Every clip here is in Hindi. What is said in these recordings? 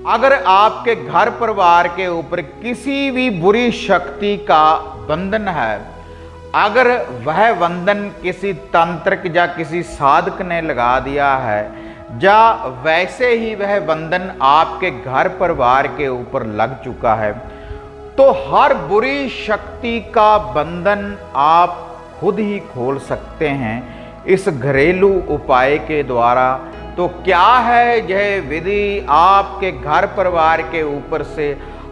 अगर आपके घर परिवार के ऊपर किसी भी बुरी शक्ति का बंधन है, अगर वह बंधन किसी तांत्रिक या किसी साधक ने लगा दिया है, या वैसे ही वह बंधन आपके घर परिवार के ऊपर लग चुका है, तो हर बुरी शक्ति का बंधन आप खुद ही खोल सकते हैं इस घरेलू उपाय के द्वारा। तो क्या है यह विधि आपके घर परिवार के ऊपर से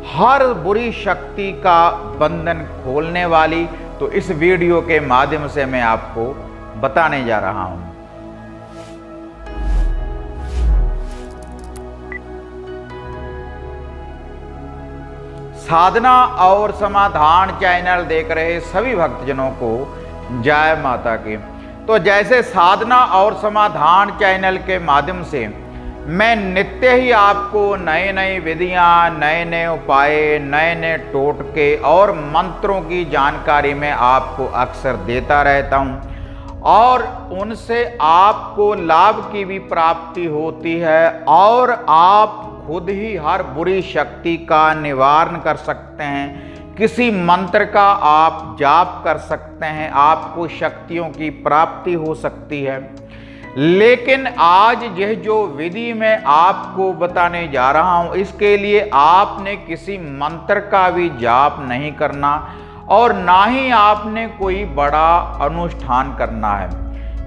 हर बुरी शक्ति का बंधन खोलने वाली, तो इस वीडियो के माध्यम से मैं आपको बताने जा रहा हूं। साधना और समाधान चैनल देख रहे सभी भक्तजनों को जय माता की। तो जैसे साधना और समाधान चैनल के माध्यम से मैं नित्य ही आपको नए नए विधियां, नए नए उपाय, नए नए टोटके और मंत्रों की जानकारी में आपको अक्सर देता रहता हूं, और उनसे आपको लाभ की भी प्राप्ति होती है, और आप खुद ही हर बुरी शक्ति का निवारण कर सकते हैं। किसी मंत्र का आप जाप कर सकते हैं, आपको शक्तियों की प्राप्ति हो सकती है। लेकिन आज यह जो विधि मैं आपको बताने जा रहा हूं, इसके लिए आपने किसी मंत्र का भी जाप नहीं करना, और ना ही आपने कोई बड़ा अनुष्ठान करना है,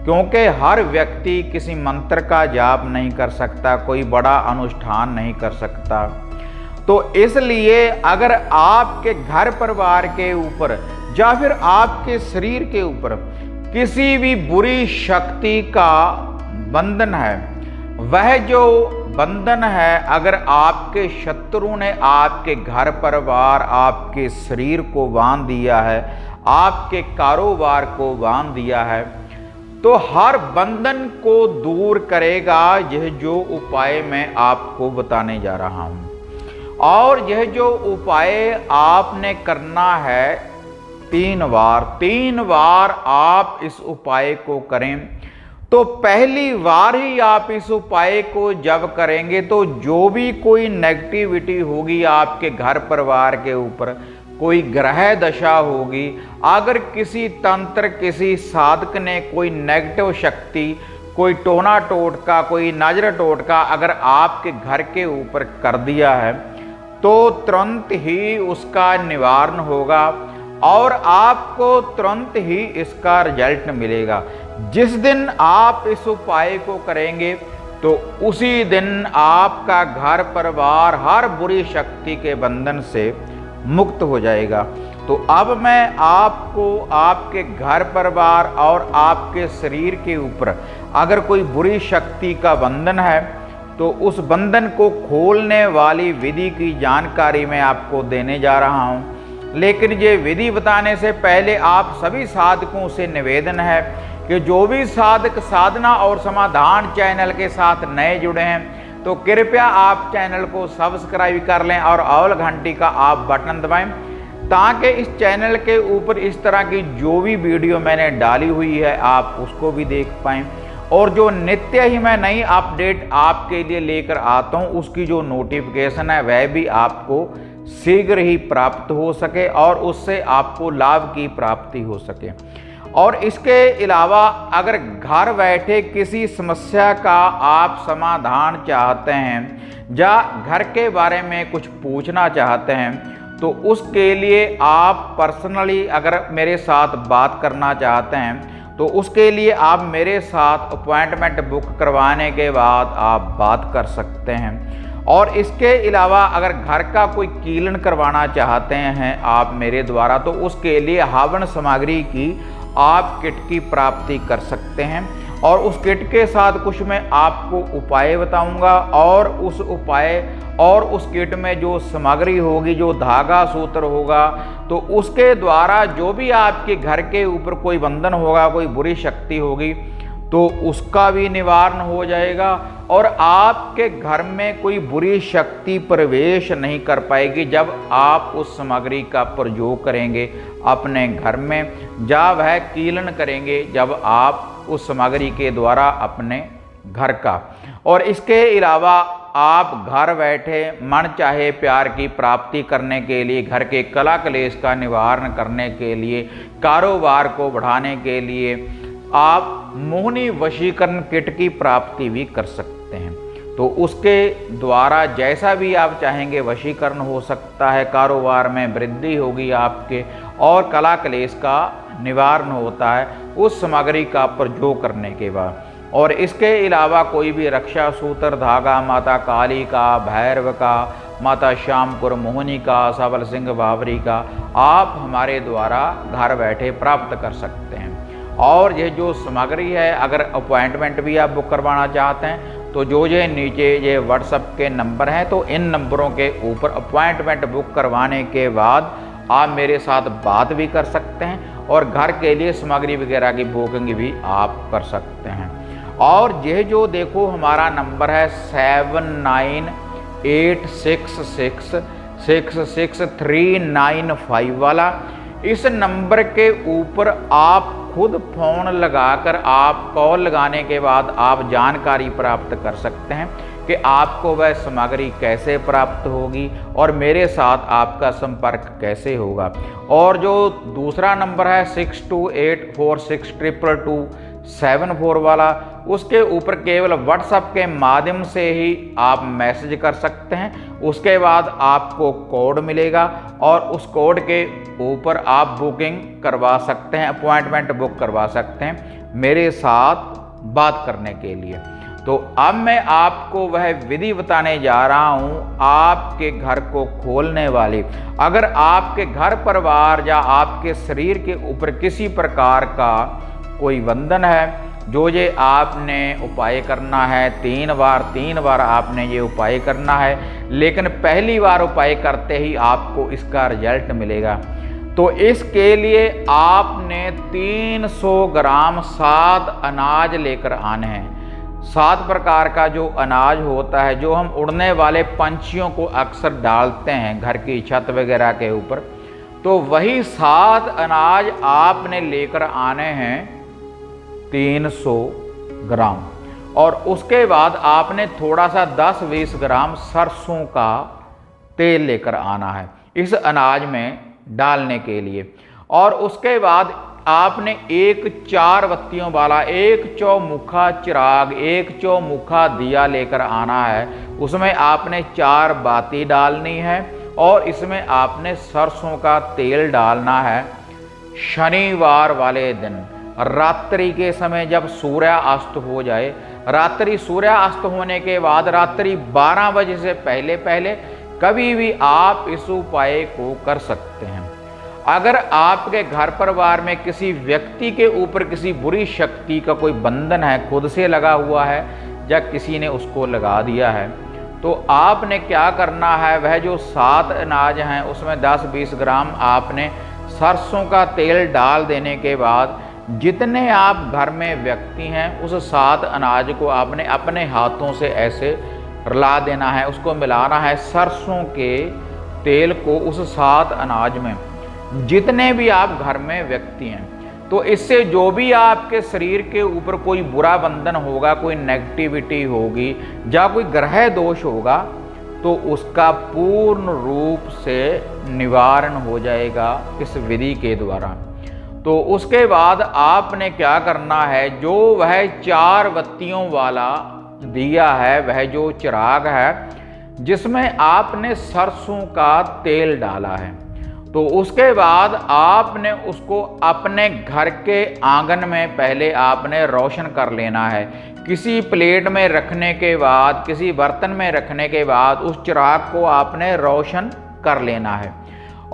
क्योंकि हर व्यक्ति किसी मंत्र का जाप नहीं कर सकता, कोई बड़ा अनुष्ठान नहीं कर सकता। तो इसलिए अगर आपके घर परिवार के ऊपर या फिर आपके शरीर के ऊपर किसी भी बुरी शक्ति का बंधन है, वह जो बंधन है अगर आपके शत्रु ने आपके घर परिवार, आपके शरीर को बांध दिया है, आपके कारोबार को बांध दिया है, तो हर बंधन को दूर करेगा यह जो उपाय मैं आपको बताने जा रहा हूं। और यह जो उपाय आपने करना है 3 बार आप इस उपाय को करें। तो पहली बार ही आप इस उपाय को जब करेंगे, तो जो भी कोई नेगेटिविटी होगी आपके घर परिवार के ऊपर, कोई ग्रह दशा होगी, अगर किसी तंत्र, किसी साधक ने कोई नेगेटिव शक्ति, कोई टोना टोटका, कोई नजर टोटका अगर आपके घर के ऊपर कर दिया है, तो तुरंत ही उसका निवारण होगा और आपको तुरंत ही इसका रिजल्ट मिलेगा। जिस दिन आप इस उपाय को करेंगे, तो उसी दिन आपका घर परिवार हर बुरी शक्ति के बंधन से मुक्त हो जाएगा। तो अब मैं आपको आपके घर परिवार और आपके शरीर के ऊपर अगर कोई बुरी शक्ति का बंधन है, तो उस बंधन को खोलने वाली विधि की जानकारी मैं आपको देने जा रहा हूं। लेकिन ये विधि बताने से पहले आप सभी साधकों से निवेदन है कि जो भी साधक साधना और समाधान चैनल के साथ नए जुड़े हैं, तो कृपया आप चैनल को सब्सक्राइब कर लें और ऑल घंटी का आप बटन दबाएं, ताकि इस चैनल के ऊपर इस तरह की जो भी वीडियो मैंने डाली हुई है आप उसको भी देख पाएं, और जो नित्य ही मैं नई अपडेट आपके लिए लेकर आता हूं उसकी जो नोटिफिकेशन है वह भी आपको शीघ्र ही प्राप्त हो सके और उससे आपको लाभ की प्राप्ति हो सके। और इसके अलावा अगर घर बैठे किसी समस्या का आप समाधान चाहते हैं या घर के बारे में कुछ पूछना चाहते हैं, तो उसके लिए आप पर्सनली अगर मेरे साथ बात करना चाहते हैं, तो उसके लिए आप मेरे साथ अपॉइंटमेंट बुक करवाने के बाद आप बात कर सकते हैं। और इसके अलावा अगर घर का कोई कीलन करवाना चाहते हैं आप मेरे द्वारा, तो उसके लिए हवन सामग्री की आप किट की प्राप्ति कर सकते हैं। और उस किट के साथ कुछ मैं आपको उपाय बताऊंगा, और उस उपाय और उस किट में जो सामग्री होगी, जो धागा सूत्र होगा, तो उसके द्वारा जो भी आपके घर के ऊपर कोई बंधन होगा, कोई बुरी शक्ति होगी, तो उसका भी निवारण हो जाएगा और आपके घर में कोई बुरी शक्ति प्रवेश नहीं कर पाएगी जब आप उस सामग्री का प्रयोग करेंगे अपने घर में, जब वह कीलन करेंगे जब आप उस सामग्री के द्वारा अपने घर का। और इसके अलावा आप घर बैठे मन चाहे प्यार की प्राप्ति करने के लिए, घर के कला कलेश का निवारण करने के लिए, कारोबार को बढ़ाने के लिए आप मोहिनी वशीकरण किट की प्राप्ति भी कर सकते हैं। तो उसके द्वारा जैसा भी आप चाहेंगे वशीकरण हो सकता है, कारोबार में वृद्धि होगी आपके, और कला कलेश का निवारण होता है उस सामग्री का प्रयोग करने के बाद। और इसके अलावा कोई भी रक्षा सूत्र, धागा माता काली का, भैरव का, माता श्यामपुर मोहिनी का, सबल सिंह बावरी का आप हमारे द्वारा घर बैठे प्राप्त कर सकते हैं। और ये जो सामग्री है, अगर अपॉइंटमेंट भी आप बुक करवाना चाहते हैं तो जो ये नीचे ये व्हाट्सएप के नंबर हैं, तो इन नंबरों के ऊपर अपॉइंटमेंट बुक करवाने के बाद आप मेरे साथ बात भी कर सकते हैं और घर के लिए सामग्री वगैरह की बुकिंग भी आप कर सकते हैं। और यह जो देखो हमारा नंबर है 7986663995 वाला, इस नंबर के ऊपर आप खुद फ़ोन लगाकर आप कॉल लगाने के बाद आप जानकारी प्राप्त कर सकते हैं कि आपको वह सामग्री कैसे प्राप्त होगी और मेरे साथ आपका संपर्क कैसे होगा। और जो दूसरा नंबर है 6284622274 वाला, उसके ऊपर केवल व्हाट्सएप के माध्यम से ही आप मैसेज कर सकते हैं। उसके बाद आपको कोड मिलेगा और उस कोड के ऊपर आप बुकिंग करवा सकते हैं, अपॉइंटमेंट बुक करवा सकते हैं मेरे साथ बात करने के लिए। तो अब मैं आपको वह विधि बताने जा रहा हूं आपके घर को खोलने वाली। अगर आपके घर परिवार या आपके शरीर के ऊपर किसी प्रकार का कोई बंधन है, जो ये आपने उपाय करना है, 3 बार आपने ये उपाय करना है, लेकिन पहली बार उपाय करते ही आपको इसका रिजल्ट मिलेगा। तो इसके लिए आपने 300 ग्राम 7 अनाज लेकर आने हैं। 7 प्रकार का जो अनाज होता है, जो हम उड़ने वाले पंछियों को अक्सर डालते हैं घर की छत वगैरह के ऊपर, तो वही 7 अनाज आपने लेकर आने हैं 300 ग्राम। और उसके बाद आपने थोड़ा सा 10-20 ग्राम सरसों का तेल लेकर आना है इस अनाज में डालने के लिए। और उसके बाद आपने एक 4 बत्तियों वाला, एक चौमुखा चिराग, एक चौमुखा दिया लेकर आना है। उसमें आपने 4 बाती डालनी है और इसमें आपने सरसों का तेल डालना है। शनिवार वाले दिन रात्रि के समय जब सूर्यास्त हो जाए, रात्रि सूर्यास्त होने के बाद रात्रि 12 बजे से पहले पहले कभी भी आप इस उपाय को कर सकते हैं। अगर आपके घर परिवार में किसी व्यक्ति के ऊपर किसी बुरी शक्ति का कोई बंधन है, खुद से लगा हुआ है या किसी ने उसको लगा दिया है, तो आपने क्या करना है, वह जो 7 अनाज हैं उसमें 10-20 ग्राम आपने सरसों का तेल डाल देने के बाद जितने आप घर में व्यक्ति हैं उस 7 अनाज को आपने अपने हाथों से ऐसे रला देना है, उसको मिलाना है सरसों के तेल को उस 7 अनाज में, जितने भी आप घर में व्यक्ति हैं। तो इससे जो भी आपके शरीर के ऊपर कोई बुरा बंधन होगा, कोई नेगेटिविटी होगी या कोई ग्रह दोष होगा, तो उसका पूर्ण रूप से निवारण हो जाएगा इस विधि के द्वारा। तो उसके बाद आपने क्या करना है, जो वह 4 बत्तियों वाला दिया है, वह जो चिराग है जिसमें आपने सरसों का तेल डाला है, तो उसके बाद आपने उसको अपने घर के आंगन में पहले आपने रोशन कर लेना है। किसी प्लेट में रखने के बाद, किसी बर्तन में रखने के बाद उस चिराग को आपने रोशन कर लेना है।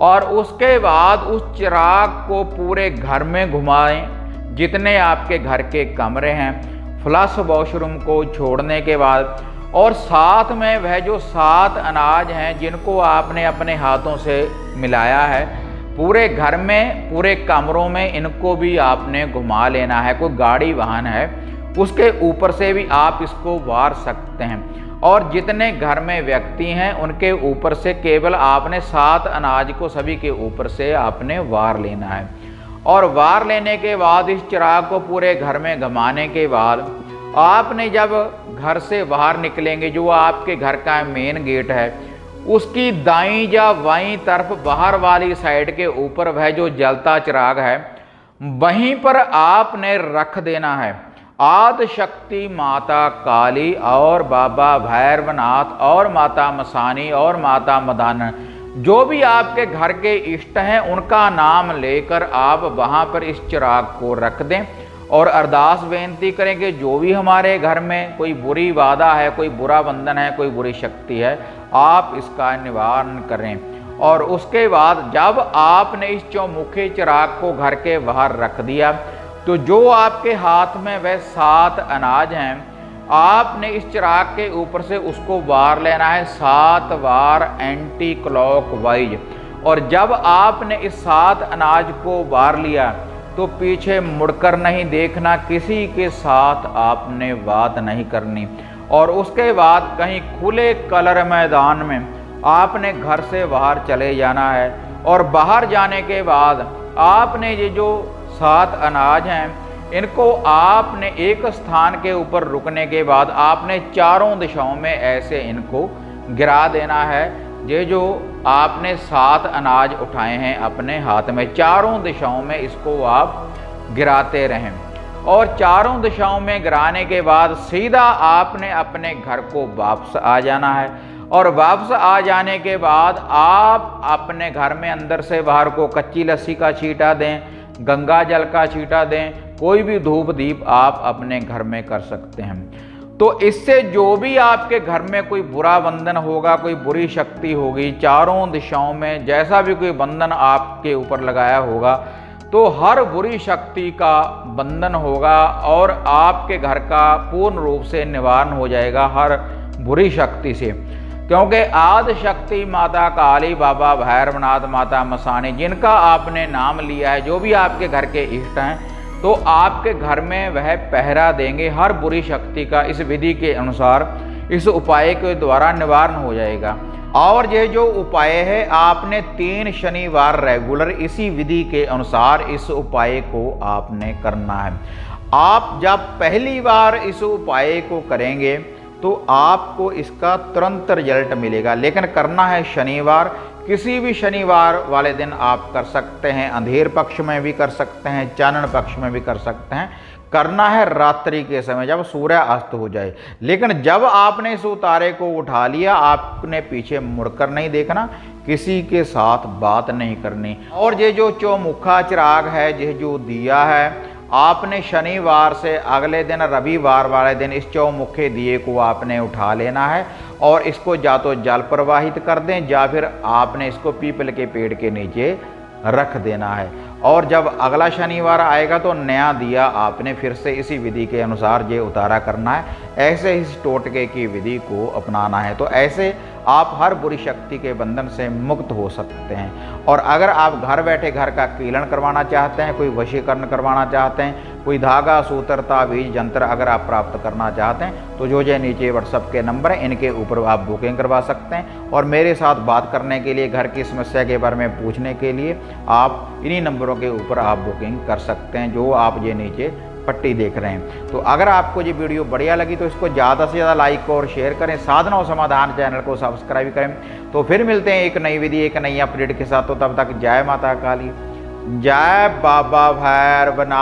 और उसके बाद उस चिराग को पूरे घर में घुमाएं, जितने आपके घर के कमरे हैं, फ्लश वॉशरूम को छोड़ने के बाद। और साथ में वह जो 7 अनाज हैं जिनको आपने अपने हाथों से मिलाया है, पूरे घर में, पूरे कमरों में इनको भी आपने घुमा लेना है। कोई गाड़ी वाहन है उसके ऊपर से भी आप इसको वार सकते हैं। और जितने घर में व्यक्ति हैं उनके ऊपर से केवल आपने 7 अनाज को सभी के ऊपर से आपने वार लेना है। और वार लेने के बाद इस चिराग को पूरे घर में घुमाने के बाद आपने जब घर से बाहर निकलेंगे, जो आपके घर का मेन गेट है, उसकी दाईं या बाईं तरफ बाहर वाली साइड के ऊपर वह जो जलता चिराग है, वहीं पर आपने रख देना है आदि शक्ति माता काली और बाबा भैरवनाथ और माता मसानी और माता मदान, जो भी आपके घर के इष्ट हैं उनका नाम लेकर आप वहां पर इस चिराग को रख दें और अरदास बेनती करें कि जो भी हमारे घर में कोई बुरी बाधा है, कोई बुरा बंधन है, कोई बुरी शक्ति है, आप इसका निवारण करें। और उसके बाद जब आपने इस चौमुखी चिराग को घर के बाहर रख दिया, तो जो आपके हाथ में वह 7 अनाज हैं, आपने इस चिराग के ऊपर से उसको वार लेना है 7 बार एंटी क्लॉकवाइज। और जब आपने इस 7 अनाज को वार लिया तो पीछे मुड़कर नहीं देखना, किसी के साथ आपने बात नहीं करनी। और उसके बाद कहीं खुले कलर मैदान में आपने घर से बाहर चले जाना है। और बाहर जाने के बाद आपने ये जो 7 अनाज हैं, इनको आपने एक स्थान के ऊपर रुकने के बाद आपने चारों दिशाओं में ऐसे इनको गिरा देना है। ये जो आपने 7 अनाज उठाए हैं अपने हाथ में, चारों दिशाओं में इसको आप गिराते रहें। और चारों दिशाओं में गिराने के बाद सीधा आपने अपने घर को वापस आ जाना है। और वापस आ जाने के बाद आप अपने घर में अंदर से बाहर को कच्ची लस्सी का छींटा दें, गंगा जल का छींटा दें, कोई भी धूप दीप आप अपने घर में कर सकते हैं। तो इससे जो भी आपके घर में कोई बुरा बंधन होगा, कोई बुरी शक्ति होगी, चारों दिशाओं में जैसा भी कोई बंधन आपके ऊपर लगाया होगा, तो हर बुरी शक्ति का बंधन होगा और आपके घर का पूर्ण रूप से निवारण हो जाएगा हर बुरी शक्ति से। क्योंकि आदि शक्ति माता काली, बाबा भैरवनाथ, माता मसानी, जिनका आपने नाम लिया है, जो भी आपके घर के इष्ट हैं, तो आपके घर में वह पहरा देंगे हर बुरी शक्ति का। इस विधि के अनुसार इस उपाय के द्वारा निवारण हो जाएगा। और ये जो उपाय है आपने 3 शनिवार रेगुलर इसी विधि के अनुसार इस उपाय को आपने करना है। आप जब पहली बार इस उपाय को करेंगे तो आपको इसका तुरंत रिजल्ट मिलेगा, लेकिन करना है शनिवार। किसी भी शनिवार वाले दिन आप कर सकते हैं, अंधेर पक्ष में भी कर सकते हैं, चानन पक्ष में भी कर सकते हैं। करना है रात्रि के समय जब सूर्य अस्त हो जाए। लेकिन जब आपने इस उतारे को उठा लिया, आपने पीछे मुड़कर नहीं देखना, किसी के साथ बात नहीं करनी। और ये जो चौमुखा चिराग है, ये जो दिया है, आपने शनिवार से अगले दिन रविवार वाले दिन इस चौमुखे दिए को आपने उठा लेना है और इसको या तो जल प्रवाहित कर दें या फिर आपने इसको पीपल के पेड़ के नीचे रख देना है। और जब अगला शनिवार आएगा तो नया दिया आपने फिर से इसी विधि के अनुसार ये उतारा करना है। ऐसे इस टोटके की विधि को अपनाना है। तो ऐसे आप हर बुरी शक्ति के बंधन से मुक्त हो सकते हैं। और अगर आप घर बैठे घर का कीलन करवाना चाहते हैं, कोई वशीकरण करवाना चाहते हैं, कोई धागा सूत्र ताबीज यंत्र अगर आप प्राप्त करना चाहते हैं, तो जो नीचे व्हाट्सएप के नंबर हैं इनके ऊपर आप बुकिंग करवा सकते हैं। और मेरे साथ बात करने के लिए, घर की समस्या के बारे में पूछने के लिए आप इन्हीं नंबरों के ऊपर आप बुकिंग कर सकते हैं, जो आप ये नीचे पट्टी देख रहे हैं। तो अगर आपको ये वीडियो बढ़िया लगी तो इसको ज़्यादा से ज़्यादा लाइक और शेयर करें, साधना और समाधान चैनल को सब्सक्राइब करें। तो फिर मिलते हैं एक नई विधि, एक नई अपडेट के साथ। तो तब तक जय माता काली, जय बाबा भैरवनाथ।